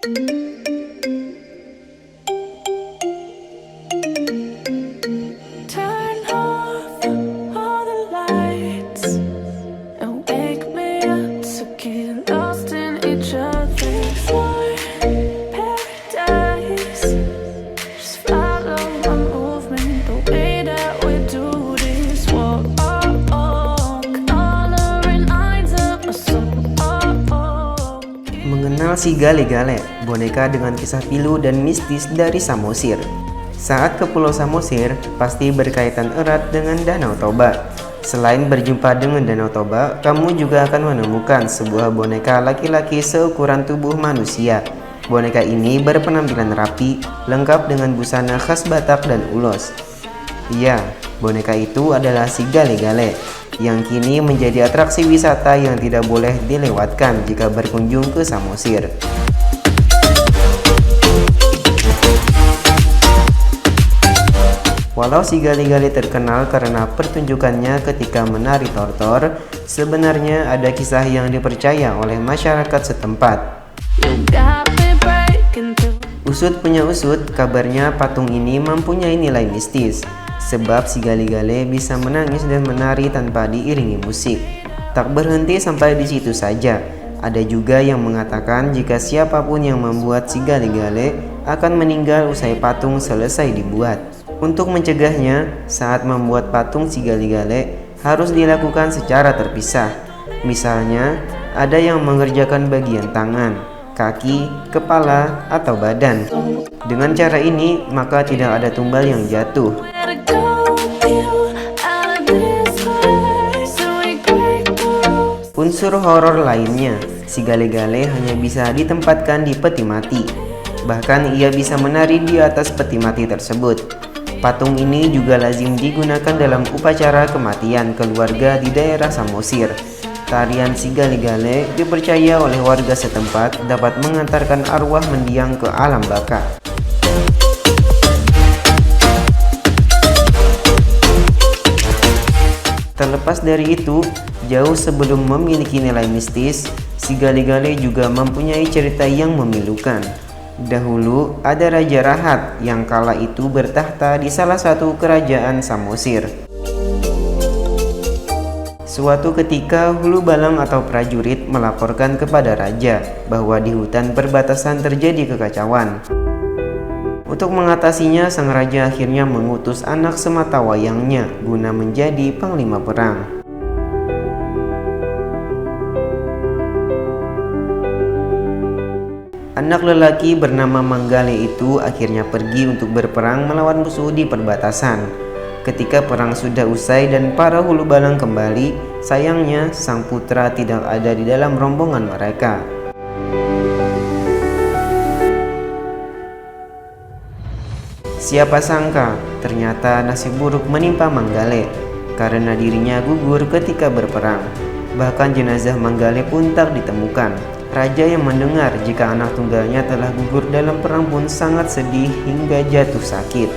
Turn off all the lights and wake me up to get lost in each other's warm paradise. Just follow my movement, the way that we do this. Walk, coloring lines up my soul. Mengenal si Gale-Gale, boneka dengan kisah pilu dan mistis dari Samosir. Saat ke Pulau Samosir, pasti berkaitan erat dengan Danau Toba. Selain berjumpa dengan Danau Toba, kamu juga akan menemukan sebuah boneka laki-laki seukuran tubuh manusia. Boneka ini berpenampilan rapi, lengkap dengan busana khas Batak dan Ulos. Iya, boneka itu adalah si Gale-Gale, yang kini menjadi atraksi wisata yang tidak boleh dilewatkan jika berkunjung ke Samosir. Walau si Gale-Gale terkenal karena pertunjukannya ketika menari tortor, sebenarnya ada kisah yang dipercaya oleh masyarakat setempat. Usut punya usut, kabarnya patung ini mempunyai nilai mistis, sebab si Gale-Gale bisa menangis dan menari tanpa diiringi musik. Tak berhenti sampai di situ saja, ada juga yang mengatakan jika siapapun yang membuat si Gale-Gale akan meninggal usai patung selesai dibuat. Untuk mencegahnya, saat membuat patung si Gale-Gale harus dilakukan secara terpisah. Misalnya, ada yang mengerjakan bagian tangan, kaki, kepala, atau badan. Dengan cara ini, maka tidak ada tumbal yang jatuh. Unsur horor lainnya, si Gale-Gale hanya bisa ditempatkan di peti mati. Bahkan ia bisa menari di atas peti mati tersebut. Patung ini juga lazim digunakan dalam upacara kematian keluarga di daerah Samosir. Tarian si Gale-Gale dipercaya oleh warga setempat dapat mengantarkan arwah mendiang ke alam baka. Terlepas dari itu, jauh sebelum memiliki nilai mistis, si Gale-Gale juga mempunyai cerita yang memilukan. Dahulu ada Raja Rahat yang kala itu bertahta di salah satu kerajaan Samosir. Suatu ketika Hulu Balang atau prajurit melaporkan kepada raja bahwa di hutan perbatasan terjadi kekacauan. Untuk mengatasinya, sang raja akhirnya mengutus anak sematawayangnya guna menjadi panglima perang. Anak lelaki bernama Manggale itu akhirnya pergi untuk berperang melawan musuh di perbatasan. Ketika perang sudah usai dan para Hulu Balang kembali, sayangnya sang putra tidak ada di dalam rombongan mereka. Siapa sangka, ternyata nasib buruk menimpa Manggale karena dirinya gugur ketika berperang. Bahkan jenazah Manggale pun tak ditemukan. Raja yang mendengar jika anak tunggalnya telah gugur dalam perang pun sangat sedih hingga jatuh sakit.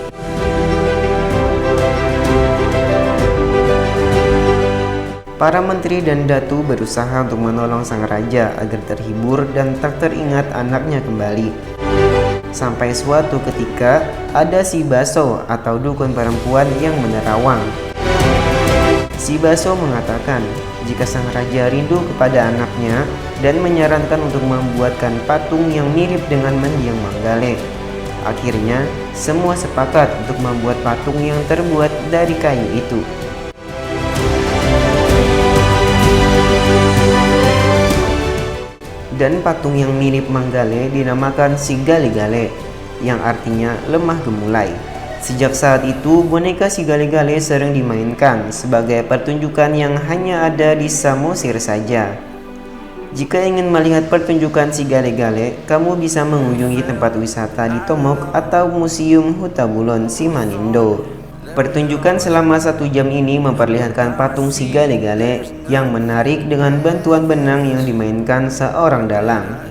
Para menteri dan datu berusaha untuk menolong sang raja agar terhibur dan tak teringat anaknya kembali. Sampai suatu ketika ada si Baso atau dukun perempuan yang menerawang. Si Baso mengatakan jika sang raja rindu kepada anaknya dan menyarankan untuk membuatkan patung yang mirip dengan mendiang Manggale. Akhirnya, semua sepakat untuk membuat patung yang terbuat dari kayu itu. Dan patung yang mirip Manggale dinamakan si Gale-Gale, yang artinya lemah gemulai. Sejak saat itu, boneka si Gale-Gale sering dimainkan sebagai pertunjukan yang hanya ada di Samosir saja. Jika ingin melihat pertunjukan si Gale-Gale, kamu bisa mengunjungi tempat wisata di Tomok atau Museum Hutabulon Simanindo. Pertunjukan selama 1 jam ini memperlihatkan patung si Gale-Gale yang menarik dengan bantuan benang yang dimainkan seorang dalang.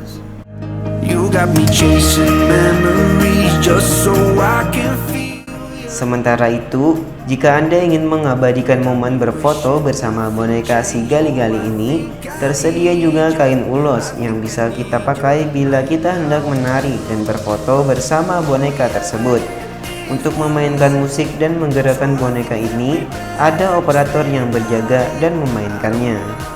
You got me chasing memories just so I can feel Sementara itu, jika Anda ingin mengabadikan momen berfoto bersama boneka si gali-gali ini, tersedia juga kain ulos yang bisa kita pakai bila kita hendak menari dan berfoto bersama boneka tersebut. Untuk memainkan musik dan menggerakkan boneka ini, ada operator yang berjaga dan memainkannya.